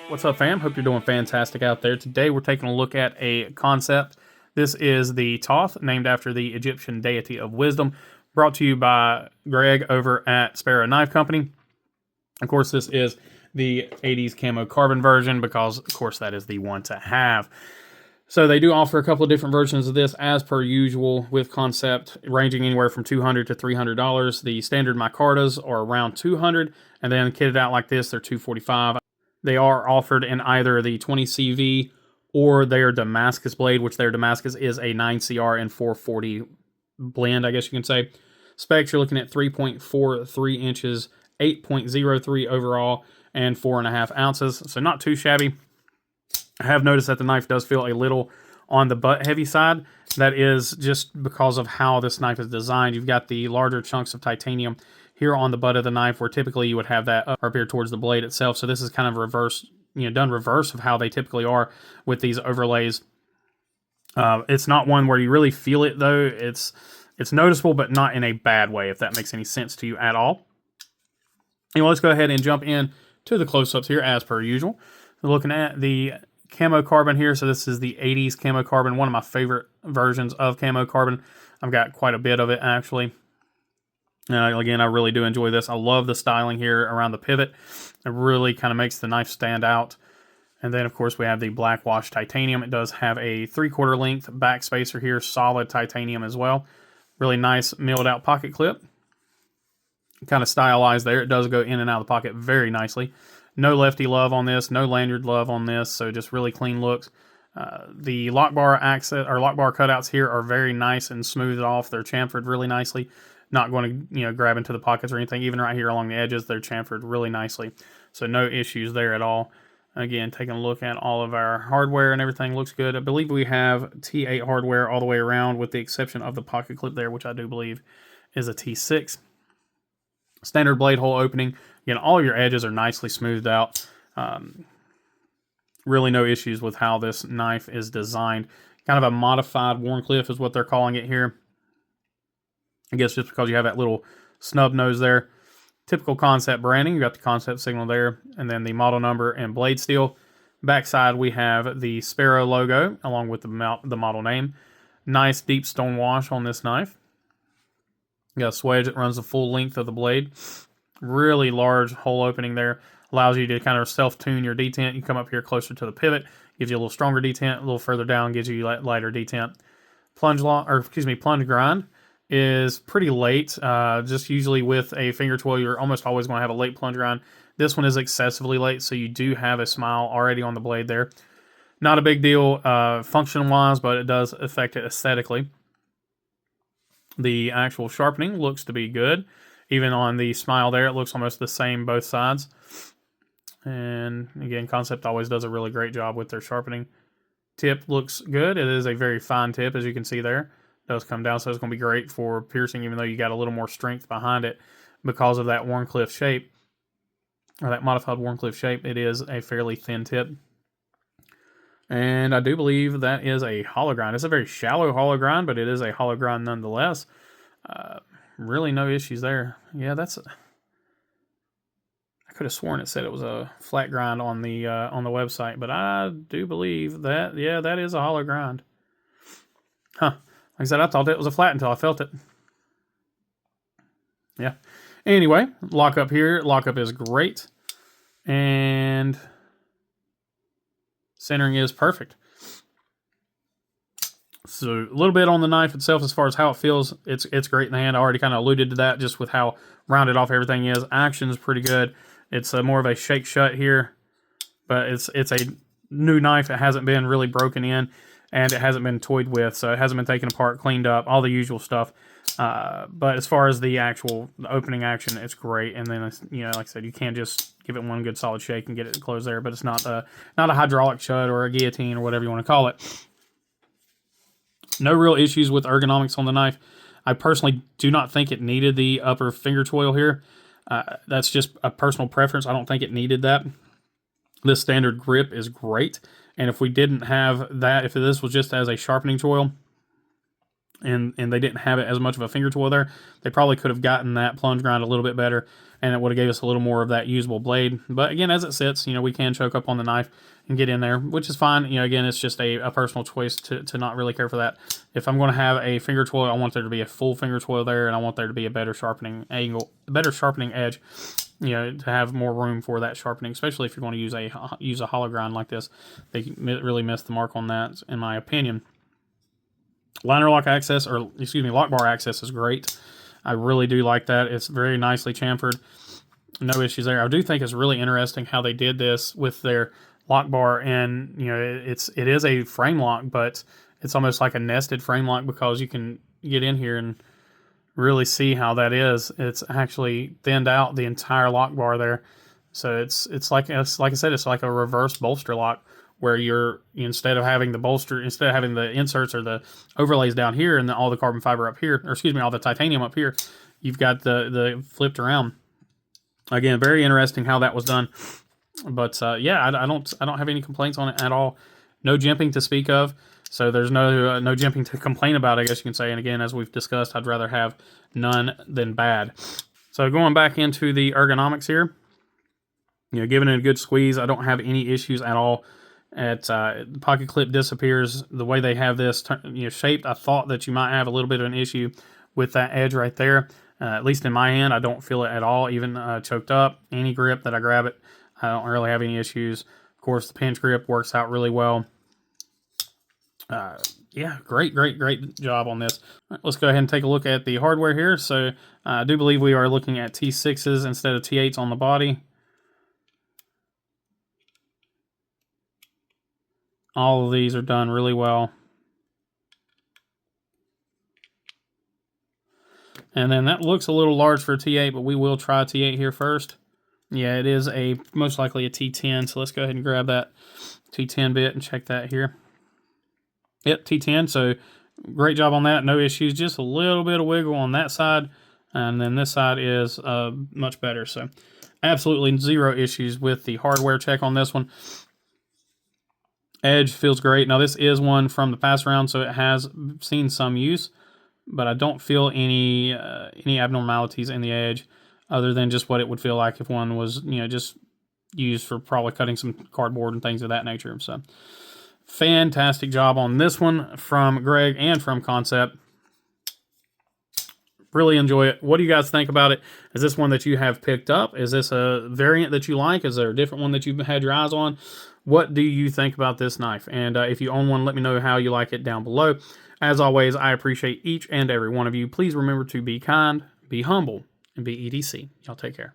What's up, fam? Hope you're doing fantastic out there. Today we're taking a look at a concept. This is the Thoth, named after the Egyptian deity of wisdom, brought to you by Greg over at Sparrow Knife Company. Of course, this is the 80s camo carbon version because, of course, that is the one to have. So they do offer a couple of different versions of this, as per usual, with Kansept, ranging anywhere from $200 to $300. The standard micartas are around $200, and then kitted out like this, they're $245. They are offered in either the 20CV or their Damascus blade, which their Damascus is a 9CR and 440 blend, I guess you can say. Specs, you're looking at 3.43 inches, 8.03 overall, and 4.5 ounces. So not too shabby. I have noticed that the knife does feel a little on the butt heavy side. That is just because of how this knife is designed. You've got the larger chunks of titanium here on the butt of the knife, where typically you would have that up here towards the blade itself. So this is kind of reverse, done reverse of how they typically are with these overlays. It's not one where you really feel it though. It's noticeable, but not in a bad way, if that makes any sense to you at all. Anyway, let's go ahead and jump in to the close-ups here as per usual. We're looking at the camo carbon here. So this is the 80s camo carbon, one of my favorite versions of camo carbon. I've got quite a bit of it actually. Again, I really do enjoy this. I love the styling here around the pivot. It really kind of makes the knife stand out. And then, of course, we have the black wash titanium. It does have a 3/4 length back spacer here, solid titanium as well. Really nice milled out pocket clip. Kind of stylized there. It does go in and out of the pocket very nicely. No lefty love on this, no lanyard love on this, so just really clean looks. The lock bar access or lock bar cutouts here are very nice and smoothed off. They're chamfered really nicely. Not going to grab into the pockets or anything. Even right here along the edges, they're chamfered really nicely. So no issues there at all. Again, taking a look at all of our hardware and everything looks good. I believe we have T8 hardware all the way around, with the exception of the pocket clip there, which I do believe is a T6. Standard blade hole opening. Again, all of your edges are nicely smoothed out. Really no issues with how this knife is designed. Kind of a modified Wharncliffe is what they're calling it here. I guess just because you have that little snub nose there. Typical Kansept branding. You got the Kansept signal there, and then the model number and blade steel. Backside we have the Sparrow logo along with the model name. Nice deep stone wash on this knife. You got a swedge that runs the full length of the blade. Really large hole opening there. Allows you to kind of self-tune your detent. You come up here closer to the pivot, gives you a little stronger detent. A little further down gives you lighter detent. Plunge grind is pretty late. Just usually with a finger tool, you're almost always going to have a late plunge grind. This one is excessively late, so you do have a smile already on the blade there. Not a big deal function-wise, but it does affect it aesthetically. The actual sharpening looks to be good. Even on the smile there, it looks almost the same both sides. And again, Kansept always does a really great job with their sharpening. Tip looks good. It is a very fine tip, as you can see there. It does come down, so it's going to be great for piercing, even though you got a little more strength behind it because of that Wharncliffe shape, or that modified Wharncliffe shape. It is a fairly thin tip. And I do believe that is a hollow grind. It's a very shallow hollow grind, but it is a hollow grind nonetheless. Really no issues there. Yeah, I could have sworn it said it was a flat grind on the website, but I do believe that, yeah, that is a hollow grind. Huh. Like I said, I thought it was a flat until I felt it. Yeah. Anyway, lockup here. Lockup is great. And centering is perfect. So a little bit on the knife itself as far as how it feels. It's great in the hand. I already kind of alluded to that just with how rounded off everything is. Action is pretty good. It's more of a shake shut here, but it's a new knife. It hasn't been really broken in, and it hasn't been toyed with, so it hasn't been taken apart, cleaned up, all the usual stuff. But as far as the opening action, it's great. And then, like I said, you can just give it one good solid shake and get it closed there. But it's not a hydraulic shut or a guillotine or whatever you want to call it. No real issues with ergonomics on the knife. I personally do not think it needed the upper finger choil here. That's just a personal preference. I don't think it needed that. This standard grip is great. And if we didn't have that, if this was just as a sharpening choil, and they didn't have it as much of a finger tool there. They probably could have gotten that plunge grind a little bit better, and it would have gave us a little more of that usable blade. But again, as it sits, we can choke up on the knife and get in there, which is fine. Again, it's just a personal choice to not really care for that. If I'm going to have a finger tool, I want there to be a full finger tool there, and I want there to be a better sharpening angle, better sharpening edge, to have more room for that sharpening, especially if you're going to use a hollow grind like this. They really missed the mark on that, in my opinion. Liner lock access, or excuse me, lock bar access is great. I really do like that. It's very nicely chamfered. No issues there. I do think it's really interesting how they did this with their lock bar, and it is a frame lock, but it's almost like a nested frame lock, because you can get in here and really see how that is. It's actually thinned out the entire lock bar there. So it's like I said, it's like a reverse bolster lock, where instead of having the inserts or the overlays down here and all the carbon fiber up here, or excuse me, all the titanium up here, you've got the flipped around. Again, very interesting how that was done. But yeah, I don't have any complaints on it at all. No jimping to speak of. So there's no jimping to complain about, I guess you can say. And again, as we've discussed, I'd rather have none than bad. So going back into the ergonomics here, giving it a good squeeze, I don't have any issues at all. The pocket clip disappears. The way they have this shaped, I thought that you might have a little bit of an issue with that edge right there. At least in my hand, I don't feel it at all, even choked up. Any grip that I grab it, I don't really have any issues. Of course, the pinch grip works out really well. Yeah, great job on this. All right, let's go ahead and take a look at the hardware here. So I do believe we are looking at T6s instead of T8s on the body. All of these are done really well. And then that looks a little large for a T8, but we will try a T8 here first. Yeah, it is most likely a T10, so let's go ahead and grab that T10 bit and check that here. Yep, T10, so great job on that, no issues, just a little bit of wiggle on that side, and then this side is much better. So absolutely zero issues with the hardware check on this one. Edge feels great. Now this is one from the pass round, so it has seen some use, but I don't feel any abnormalities in the edge, other than just what it would feel like if one was just used for probably cutting some cardboard and things of that nature. So fantastic job on this one from Greg and from Kansept. Really enjoy it. What do you guys think about it? Is this one that you have picked up? Is this a variant that you like? Is there a different one that you've had your eyes on? What do you think about this knife? And if you own one, let me know how you like it down below. As always, I appreciate each and every one of you. Please remember to be kind, be humble, and be EDC. Y'all take care.